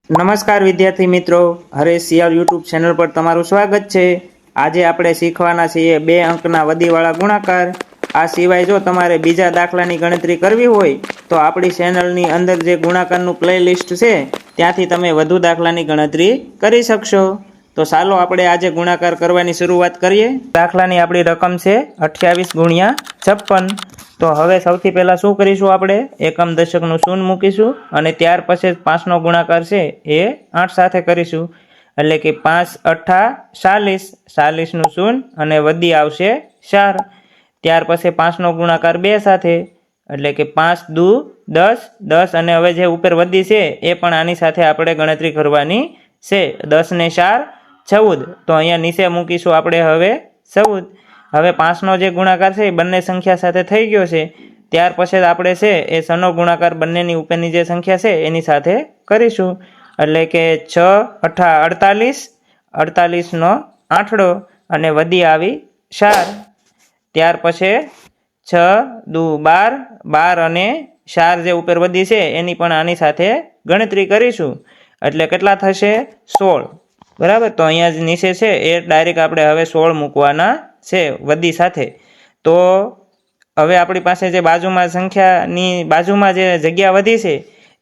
નમસ્કાર વિદ્યાર્થી મિત્રો, હરેશ સિયાળ યુટ્યુબ ચેનલ પર તમારું સ્વાગત છે। આજે આપણે શીખવાના છીએ 2 અંકના વદીવાળા ગુણાકાર। આ સિવાય જો તમારે બીજા દાખલાની ગણતરી કરવી હોય તો આપણી ચેનલની અંદર જે ગુણાકારનું પ્લેલિસ્ટ છે ત્યાંથી તમે વધુ દાખલાની ગણતરી કરી શકશો। તો ચાલો આપણે આજે ગુણાકાર કરવાની શરૂઆત કરીએ। દાખલાની આપણી રકમ છે 28 ગુણ્યા 56। તો હવે સૌથી પહેલા શું કરીશું, આપણે એકમ દશકનું શૂન્ય મૂકીશું અને ત્યાર પછી 5નો ગુણાકાર છે એ 8 સાથે કરીશું। એટલે કે 5 અઠ્ઠા 40, 40નું શૂન્ય અને વધી આવશે 4। ત્યાર પછી 5નો ગુણાકાર 2 સાથે, એટલે કે 5 દુ 10, 10 અને હવે જે ઉપર વધી છે એ પણ આની સાથે આપણે ગણતરી કરવાની છે। 10 ને 4 14, તો અહીંયા નીચે મૂકીશું આપણે હવે 14। હવે 5નો જે ગુણાકાર છે એ બંને સંખ્યા સાથે થઈ ગયો છે। ત્યાર પછી આપણે છે એ 6નો ગુણાકાર બંનેની ઉપરની જે સંખ્યા છે એની સાથે કરીશું। એટલે કે 6 અઠ્ઠા 48, 48નો આઠડો અને વધી આવી 4। ત્યાર પછી 6 દુ 12, 12 અને 4 જે ઉપર વધી છે એની પણ આની સાથે ગણતરી કરીશું। એટલે કેટલા થશે 16, બરાબર। તો અહીંયા જ નીચે છે એ ડાયરેક્ટ આપણે હવે 16 મૂકવાના છે વધી સાથે। તો હવે આપણી પાસે જે બાજુમાં સંખ્યાની બાજુમાં જે જગ્યા વધી છે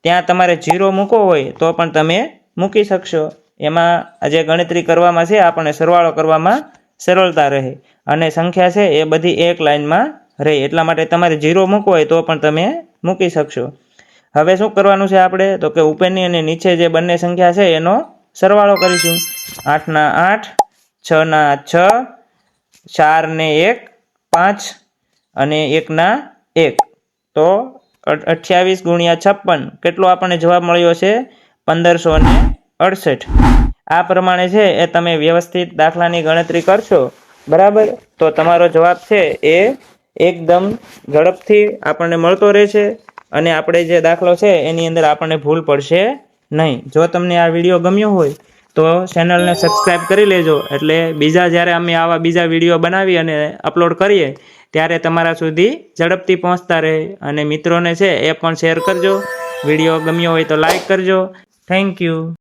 ત્યાં તમારે 0 મૂકવો હોય તો પણ તમે મૂકી શકશો। એમાં જે ગણતરી કરવામાં છે આપણને સરવાળો કરવામાં સરળતા રહે અને સંખ્યા છે એ બધી એક લાઇનમાં રહે, એટલા માટે તમારે 0 મૂકવો હોય તો પણ તમે મૂકી શકશો। હવે શું કરવાનું છે આપણે, તો કે ઉપરની અને નીચે જે બંને સંખ્યા છે એનો સરવાળો કરીશું। 8 ના 8, 6 ના 6, 4 ને 1 5 અને 1 ના 1, તો 28 ગુણ્યા 56 કેટલો આપણને જવાબ મળ્યો છે 1568। આ પ્રમાણે છે એ તમે વ્યવસ્થિત દાખલાની ગણતરી કરશો, બરાબર, તો તમારો જવાબ છે એ એકદમ ઝડપથી આપણને મળતો રહેશે અને આપણે જે દાખલો છે એની અંદર આપણને ભૂલ પડશે નહીં। જો તમને આ વિડીયો ગમ્યો હોય તો ચેનલને સબસ્ક્રાઈબ કરી લેજો, એટલે બીજા જ્યારે અમે આવા બીજા વિડીયો બનાવી અને અપલોડ કરીએ ત્યારે તમારા સુધી ઝડપથી પહોંચતા રહે। અને મિત્રોને છે એ પણ શેર કરજો, વિડીયો ગમ્યો હોય તો લાઈક કરજો। Thank you.